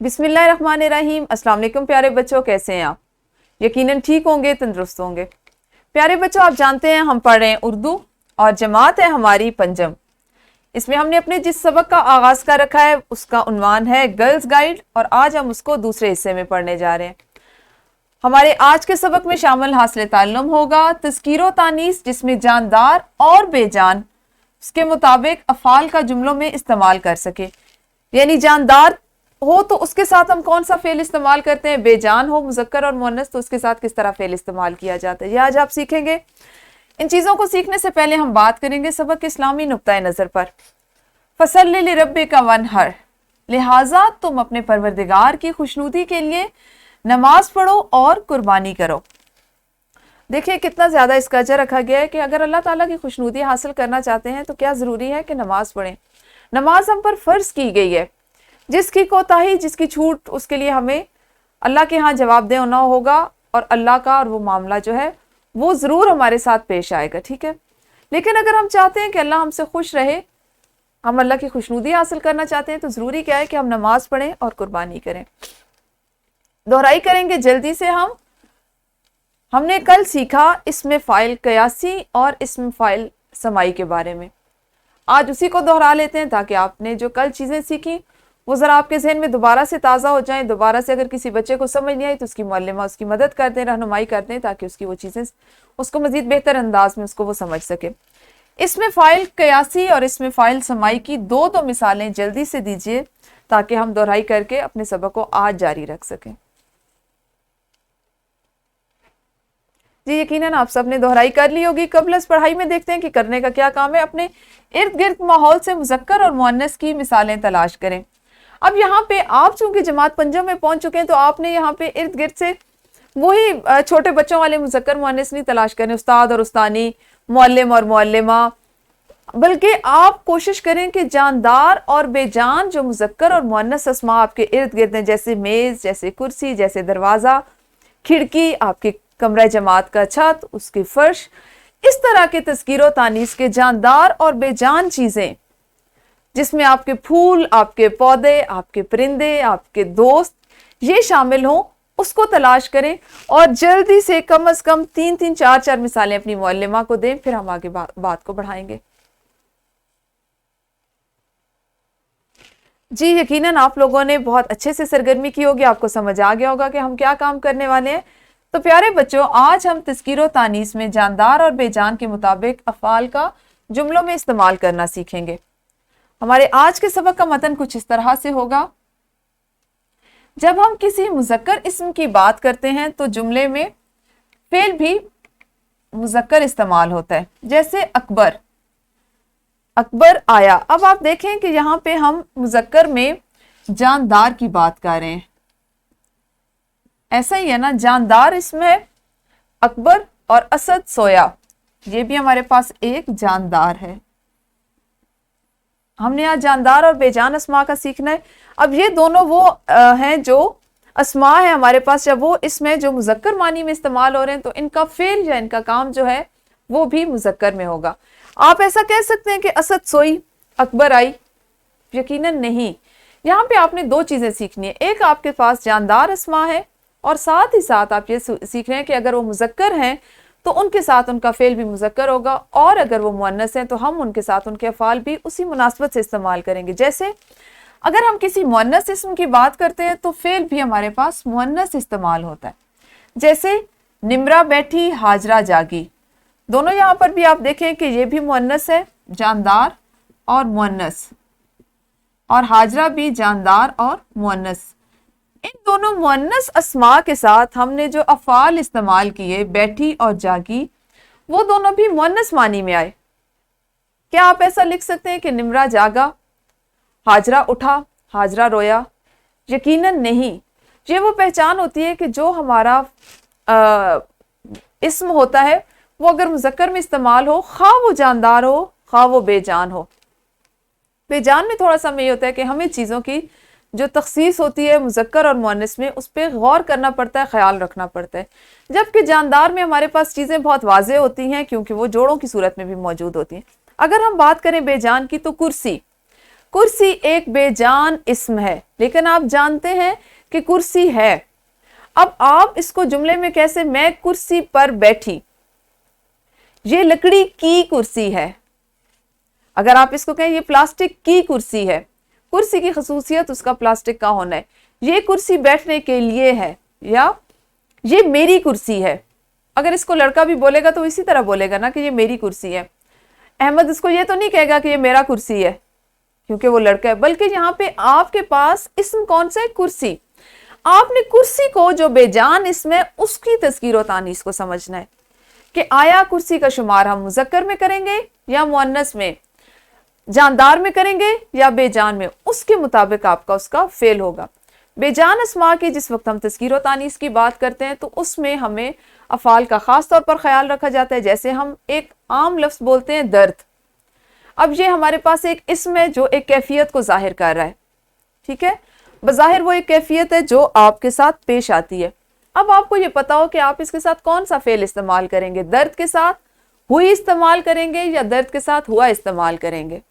बिस्मिल्लाहिर्रहमानिर्रहीम। अस्सलाम वालेकुम प्यारे बच्चों, कैसे हैं आप? यकीनन ठीक होंगे, तंदुरुस्त होंगे। प्यारे बच्चों, आप जानते हैं हम पढ़ रहे हैं उर्दू और जमात है हमारी पंजम। इसमें हमने अपने जिस सबक का आगाज़ कर रखा है उसका उन्वान है गर्ल्स गाइड, और आज हम उसको दूसरे हिस्से में पढ़ने जा रहे हैं। हमारे आज के सबक में शामिल हासिल ताल्लुम होगा तज़कीर व तानीस, जिसमें जानदार और बेजान उसके मुताबिक अफ़ाल का जुमलों में इस्तेमाल कर सके। यानी जानदार हो तो उसके साथ हम कौन सा फेल इस्तेमाल करते हैं, बेजान हो मुज़क्कर और मुअन्नस तो उसके साथ किस तरह फेल इस्तेमाल किया जाता है, ये आज आप सीखेंगे। इन चीज़ों को सीखने से पहले हम बात करेंगे सबक के इस्लामी नुक्ता नज़र पर। फसल्लि लिरब्बिका वन्हर, लिहाजा तुम अपने परवरदिगार की खुशनुदी के लिए नमाज पढ़ो और कुर्बानी करो। देखिए कितना ज़्यादा इसका अजर रखा गया है कि अगर अल्लाह ताला की खुशनुदी हासिल करना चाहते हैं तो क्या ज़रूरी है कि नमाज पढ़ें। नमाज हम पर फ़र्ज़ की गई है। जिसकी कोताही, जिसकी छूट, उसके लिए हमें अल्लाह के यहाँ जवाबदेह होना होगा, और अल्लाह का और वो मामला जो है वो ज़रूर हमारे साथ पेश आएगा, ठीक है। लेकिन अगर हम चाहते हैं कि अल्लाह हमसे खुश रहे, हम अल्लाह की खुशनुदी हासिल करना चाहते हैं, तो ज़रूरी क्या है कि हम नमाज पढ़ें और कुर्बानी करें। दोहराई करेंगे जल्दी से। हमने कल सीखा इसमें फ़ाइल कयासी और इसमें फ़ाइल समाई के बारे में। आज उसी को दोहरा लेते हैं ताकि आपने जो कल चीज़ें सीखी वो ज़रा आपके जहन में दोबारा से ताज़ा हो जाएं। दोबारा से अगर किसी बच्चे को समझ नहीं आई तो उसकी मुअल्लिमा उसकी मदद कर दें, रहनुमाई कर दें, ताकि उसकी वो चीज़ें उसको मज़ीद बेहतर अंदाज में उसको वो समझ सके। इसमें फ़ाइल कयासी और इसमें फ़ाइल समाई की दो मिसालें जल्दी से दीजिए ताकि हम दोहराई करके अपने सबक को आज जारी रख सकें। जी यकीनन आप सब ने दोहराई कर ली होगी। कबलस पढ़ाई में देखते हैं कि करने का क्या काम है। अपने इर्द गिर्द माहौल से मुज़क्कर और मुअन्नस की मिसालें तलाश करें। अब यहाँ पे आप चूंकि जमात पंजम में पहुंच चुके हैं तो आपने यहाँ पे इर्द गिर्द से वही छोटे बच्चों वाले मुज़क्कर मुअन्नस नहीं तलाश करें, उस्ताद और उस्तानी, मुअल्लिम और मुअल्लिमा, बल्कि आप कोशिश करें कि जानदार और बेजान जो मुज़क्कर और मुअन्नस अस्मा आपके इर्द गिर्द हैं, जैसे मेज़, जैसे कुर्सी, जैसे दरवाज़ा, खिड़की, आपके कमरा जमात का छत, उसकी फर्श, इस तरह के तज़कीर व तानीस के जानदार और बेजान चीज़ें जिसमें आपके फूल, आपके पौधे, आपके परिंदे, आपके दोस्त ये शामिल हों, उसको तलाश करें और जल्दी से कम अज़ कम 3-3, 4-4 मिसालें अपनी मुअल्लिमा को दें। फिर हम आगे बात को बढ़ाएंगे। जी यकीनन आप लोगों ने बहुत अच्छे से सरगर्मी की होगी, आपको समझ आ गया होगा कि हम क्या काम करने वाले हैं। तो प्यारे बच्चों, आज हम तज़कीर व तानीस में जानदार और बेजान के मुताबिक अफ़ाल का जुमलों में इस्तेमाल करना सीखेंगे। हमारे आज के सबक का मतन कुछ इस तरह से होगा। जब हम किसी मुज़क्कर इस्म की बात करते हैं तो जुमले में फेल भी मुज़क्कर इस्तेमाल होता है, जैसे अकबर, अकबर आया। अब आप देखें कि यहाँ पे हम मुज़क्कर में जानदार की बात कर रहे हैं, ऐसा ही है ना। जानदार इसमें अकबर और असद सोया, ये भी हमारे पास एक जानदार है। हमने आज जानदार और बेजान अस्मा का सीखना है। अब ये दोनों वो हैं जो अस्मा है हमारे पास, जब वो इसमें जो मुज़क्कर मानी में इस्तेमाल हो रहे हैं तो इनका फेल या इनका काम जो है वो भी मुज़क्कर में होगा। आप ऐसा कह सकते हैं कि असद सोई, अकबर आई? यकीनन नहीं। यहाँ पे आपने दो चीज़ें सीखनी है। एक, आपके पास जानदार अस्मा है और साथ ही साथ आप ये सीख रहे हैं कि अगर वो मुज़क्कर हैं तो उनके साथ उनका फेल भी मुज़क्कर होगा, और अगर वो मुअन्नस हैं तो हम उनके साथ उनके अफ़ाल भी उसी मुनासबत से इस्तेमाल करेंगे। जैसे अगर हम किसी मुअन्नस इस्म की बात करते हैं तो फेल भी हमारे पास मुअन्नस इस्तेमाल होता है। जैसे निमरा बैठी, हाजरा जागी, दोनों यहाँ पर भी आप देखें कि ये भी मुअन्नस है, जानदार और मुअन्नस, और हाजरा भी जानदार और मुअन्नस। इन दोनों मुअन्नस अस्मा के साथ हमने जो अफ़ाल इस्तेमाल किए, बैठी और जागी, वो दोनों भी मुअन्नस मानी में आए। क्या आप ऐसा लिख सकते हैं कि निमरा जागा, हाजरा उठा, हाजरा रोया? यकीनन नहीं। ये वो पहचान होती है कि जो हमारा इस्म होता है वो अगर मुज़क्कर में इस्तेमाल हो, खा वो जानदार हो, खा वो बेजान हो। बेजान में थोड़ा सा में ये होता है कि हमें चीज़ों की जो तखसीस होती है मुज़क्कर और मुअन्नस में, उस पर गौर करना पड़ता है, ख्याल रखना पड़ता है। जबकि जानदार में हमारे पास चीज़ें बहुत वाज़ेह होती हैं क्योंकि वो जोड़ों की सूरत में भी मौजूद होती हैं। अगर हम बात करें बेजान की तो कुर्सी, कुर्सी एक बेजान इस्म है, लेकिन आप जानते हैं कि कुर्सी है। अब आप इसको जुमले में कैसे, मैं कुर्सी पर बैठी, ये लकड़ी की कुर्सी है। अगर आप इसको कहें ये प्लास्टिक की कुर्सी है, कुर्सी की खसूसियत उसका प्लास्टिक का होना है। ये कुर्सी बैठने के लिए है, या ये मेरी कुर्सी है। अगर इसको लड़का भी बोलेगा तो इसी तरह बोलेगा ना कि ये मेरी कुर्सी है। अहमद इसको ये तो नहीं कहेगा कि ये मेरा कुर्सी है क्योंकि वो लड़का है, बल्कि यहाँ पे आपके पास इस्म कौन सा है, कुर्सी। आपने कुर्सी को जो बेजान इसमें उसकी तज़कीर व तानीस को समझना है कि आया कुर्सी का शुमार हम मुज़क्कर में करेंगे या मुअन्नस में, जानदार में करेंगे या बेजान में, उसके मुताबिक आपका उसका फेल होगा। बेजान अस्मा की जिस वक्त हम तज़कीर व तानीस की बात करते हैं तो उसमें हमें अफ़ाल का ख़ास तौर पर ख्याल रखा जाता है। जैसे हम एक आम लफ्ज़ बोलते हैं दर्द, अब ये हमारे पास एक इस्म है जो एक कैफियत को जाहिर कर रहा है, ठीक है, बज़ाहिर वो एक कैफियत है जो आपके साथ पेश आती है। अब आपको ये पता हो कि आप इसके साथ कौन सा फ़ेल इस्तेमाल करेंगे, दर्द के साथ हुई इस्तेमाल करेंगे या दर्द के साथ हुआ इस्तेमाल करेंगे।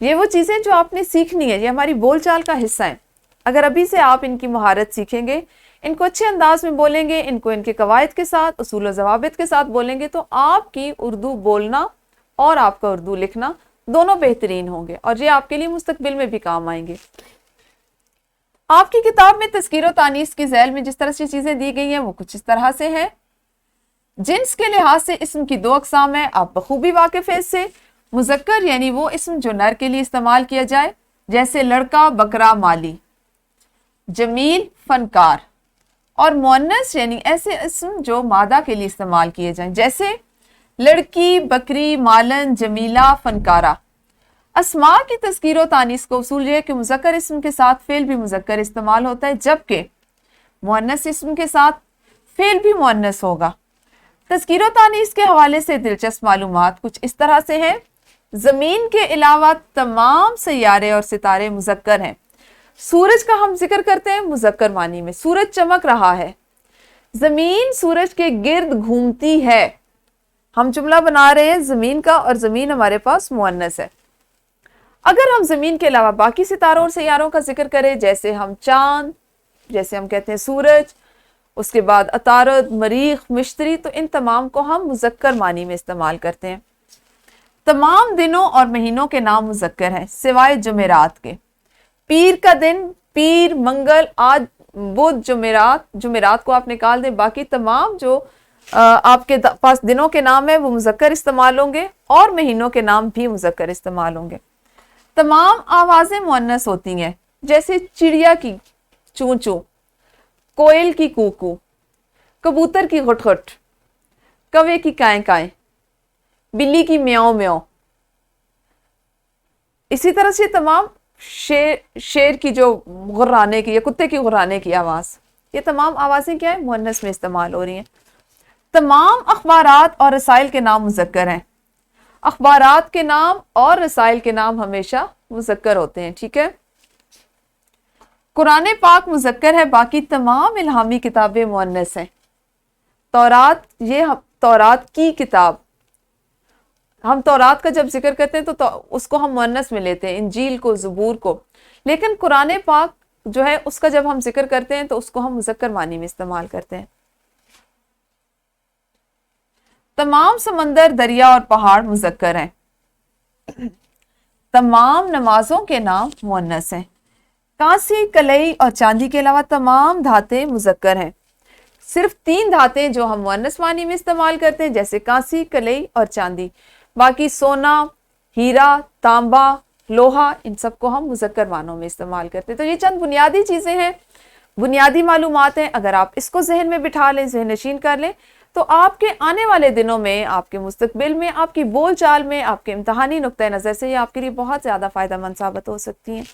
ये वो चीज़ें जो आपने सीखनी है, ये हमारी बोलचाल का हिस्सा है। अगर अभी से आप इनकी महारत सीखेंगे, इनको अच्छे अंदाज में बोलेंगे, इनको इनके कवायद के साथ, उसूल व ज़वाबित के साथ बोलेंगे, तो आपकी उर्दू बोलना और आपका उर्दू लिखना दोनों बेहतरीन होंगे और ये आपके लिए मुस्तकबिल में भी काम आएंगे। आपकी किताब में तज़कीर व तानीस की ज़ैल में जिस तरह से चीज़ें दी गई हैं वो कुछ इस तरह से है। जिन्स के लिहाज से इस्म की दो अक़साम है, आप बखूबी वाकिफ़ हैं इससे। मुज़क्कर यानी वो इस्म जो नर के लिए इस्तेमाल किया जाए, जैसे लड़का, बकरा, माली, जमील, फनकार, और मुअन्नस यानी ऐसे इस्म जो मादा के लिए इस्तेमाल किए जाएं, जैसे लड़की, बकरी, मालन, जमीला, फनकारा। अस्मा की तज़कीर व तानीस को उसूल ये है कि मुज़क्कर इस्म के साथ फ़ेल भी मुज़क्कर इस्तेमाल होता है, जबकि मुअन्नस इस्म के साथ फ़ेल भी मुअन्नस होगा। तज़कीर व तानीस के हवाले से दिलचस्प मालूमात कुछ इस तरह से है। ज़मीन के अलावा तमाम सैयारे और सितारे मुज़क्कर हैं। सूरज का हम जिक्र करते हैं मुज़क्कर मानी में, सूरज चमक रहा है, ज़मीन सूरज के गिर्द घूमती है। हम जुमला बना रहे हैं ज़मीन का और ज़मीन हमारे पास मुअन्नस है। अगर हम ज़मीन के अलावा बाकी सितारों और सैयारों का जिक्र करें, जैसे हम चांद, जैसे हम कहते हैं सूरज, उसके बाद अतारद, मरीख, मिश्तरी, तो इन तमाम को हम मुज़क्कर मानी में इस्तेमाल करते हैं। तमाम दिनों और महीनों के नाम मुज़क्कर हैं सिवाय जुमेरात के। पीर का दिन, पीर, मंगल, आज, बुध, जुमेरात, जुमेरात को आप निकाल दें, बाकी तमाम जो आपके पास दिनों के नाम है वो मुज़क्कर इस्तेमाल होंगे और महीनों के नाम भी मुज़क्कर इस्तेमाल होंगे। तमाम आवाज़ें मुअन्नस होती हैं, जैसे चिड़िया की चूं चूं, कोयल की कूकू, कबूतर की घुट-घुट, कौवे की काएं काएं, बिल्ली की म्याऊं म्याऊं। इसी तरह से तमाम शेर की जो गुर्राने की या कुत्ते की गुर्राने की आवाज़, ये तमाम आवाज़ें क्या है, मुअन्नस में इस्तेमाल हो रही हैं। तमाम अखबारात और रसाइल के नाम मुज़क्कर हैं। अखबारात के नाम और रसाइल के नाम हमेशा मुज़क्कर होते हैं, ठीक है। कुरान पाक मुज़क्कर है, बाकी तमाम इल्हामी किताबें मुअन्नस हैं। तौरात, ये तौरात की किताब, हम तौरात का जब जिक्र करते हैं तो उसको हम मुअन्नस में लेते हैं, इंजील को, ज़बूर को, लेकिन कुरान पाक जो है उसका जब हम जिक्र करते हैं तो उसको हम मुज़क्कर मानी में इस्तेमाल करते हैं। तमाम समंदर, दरिया और पहाड़ मुज़क्कर हैं। तमाम नमाजों के नाम मुअन्नस हैं। कांसी, कलई और चांदी के अलावा तमाम धातें मुज़क्कर हैं। सिर्फ 3 धातें जो हम मुअन्नस मानी में इस्तेमाल करते हैं, जैसे कांसी, कलई और चांदी, बाकी सोना, हीरा, तांबा, लोहा, इन सब को हम मुज़क्कर मानों में इस्तेमाल करते हैं। तो ये चंद बुनियादी चीज़ें हैं, बुनियादी मालूमात हैं। अगर आप इसको जहन में बिठा लें, जहन नशीन कर लें, तो आपके आने वाले दिनों में, आपके मुस्तकबिल में, आपकी बोल चाल में, आपके इम्तहानी नुक्ता नज़र से ये आपके लिए बहुत ज़्यादा फ़ायदेमंद साबित हो सकती हैं।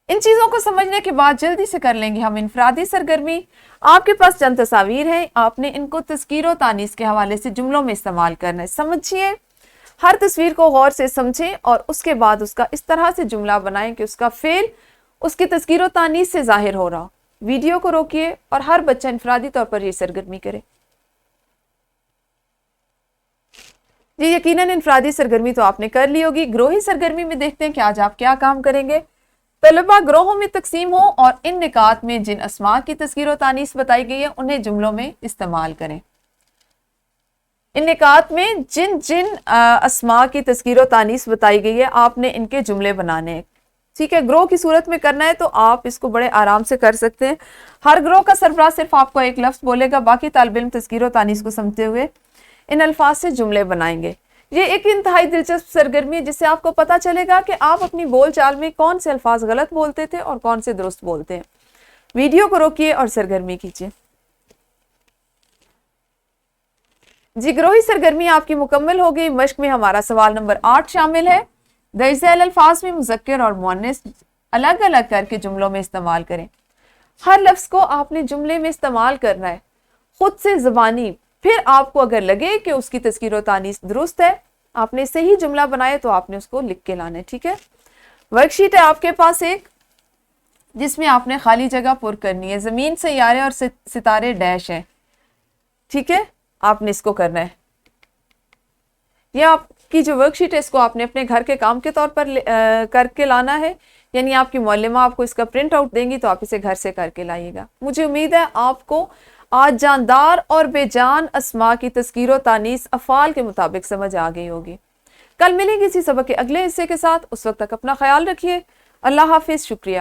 इन चीज़ों को समझने के बाद जल्दी से कर लेंगे हम इनफरादी सरगर्मी। आपके पास चंद तस्वीर हैं, आपने इनको तज़कीर व तानीस के हवाले से जुमलों में इस्तेमाल करना है। समझिए, हर तस्वीर को गौर से समझें और उसके बाद उसका इस तरह से जुमला बनाएं कि उसका फ़ेल उसकी तज़कीर व तानीस से ज़ाहिर हो रहा हो। वीडियो को रोकिए और हर बच्चा इनफरादी तौर पर ये सरगर्मी करे। جی یقیناً انفرادی سرگرمی تو آپ نے کر لی ہوگی. گروہی سرگرمی میں دیکھتے ہیں کہ آج آپ کیا کام کریں گے. طلبہ گروہوں میں تقسیم ہوں اور ان نکات میں جن اسماء کی تذکیر و تانیث بتائی گئی ہے انہیں جملوں میں استعمال کریں. ان نکات میں جن اسماء کی تذکیر و تانیث بتائی گئی ہے آپ نے ان کے جملے بنانے ہیں. ٹھیک ہے, گروہ کی صورت میں کرنا ہے تو آپ اس کو بڑے آرام سے کر سکتے ہیں. ہر گروہ کا سربراہ صرف آپ کو ایک لفظ بولے گا, باقی طالب علم تذکیر و تانیث کو سمجھتے ہوئے ان الفاظ سے جملے بنائیں گے. یہ ایک انتہائی دلچسپ سرگرمی ہے جس سے آپ کو پتا چلے گا کہ آپ اپنی بول چال میں کون سے الفاظ غلط بولتے تھے اور کون سے درست بولتے ہیں. ویڈیو کو روکیے اور سرگرمی کیجیے. جی گروہی سرگرمی آپ کی مکمل ہو گئی. مشق میں ہمارا سوال نمبر 8 شامل ہے. درج ذیل الفاظ میں مذکر اور مؤنث الگ الگ کر کے جملوں میں استعمال کریں. ہر لفظ کو آپ نے جملے میں استعمال کرنا ہے خود سے زبانی. پھر آپ کو اگر لگے کہ اس کی تذکیر و تانیث درست ہے, آپ نے صحیح جملہ بنائے تو آپ نے اس کو لکھ کے لانا ہے. ٹھیک ہے, ورک شیٹ ہے آپ کے پاس ایک جس میں آپ نے خالی جگہ پر کرنی ہے. زمین, سیارے اور ستارے ڈیش ہیں. ٹھیک ہے, آپ نے اس کو کرنا ہے. یہ آپ کی جو ورک شیٹ ہے اس کو آپ نے اپنے گھر کے کام کے طور پر کر کے لانا ہے. یعنی آپ کی معلمہ آپ کو اس کا پرنٹ آؤٹ دیں گی تو آپ اسے گھر سے کر کے لائیے گا. مجھے امید ہے آپ کو آج جاندار اور بے جان اسماء کی تذکیر و تانیث افعال کے مطابق سمجھ آ گئی ہوگی. کل ملیں گے اسی سبق کے اگلے حصے کے ساتھ. اس وقت تک اپنا خیال رکھیے. اللہ حافظ. شکریہ.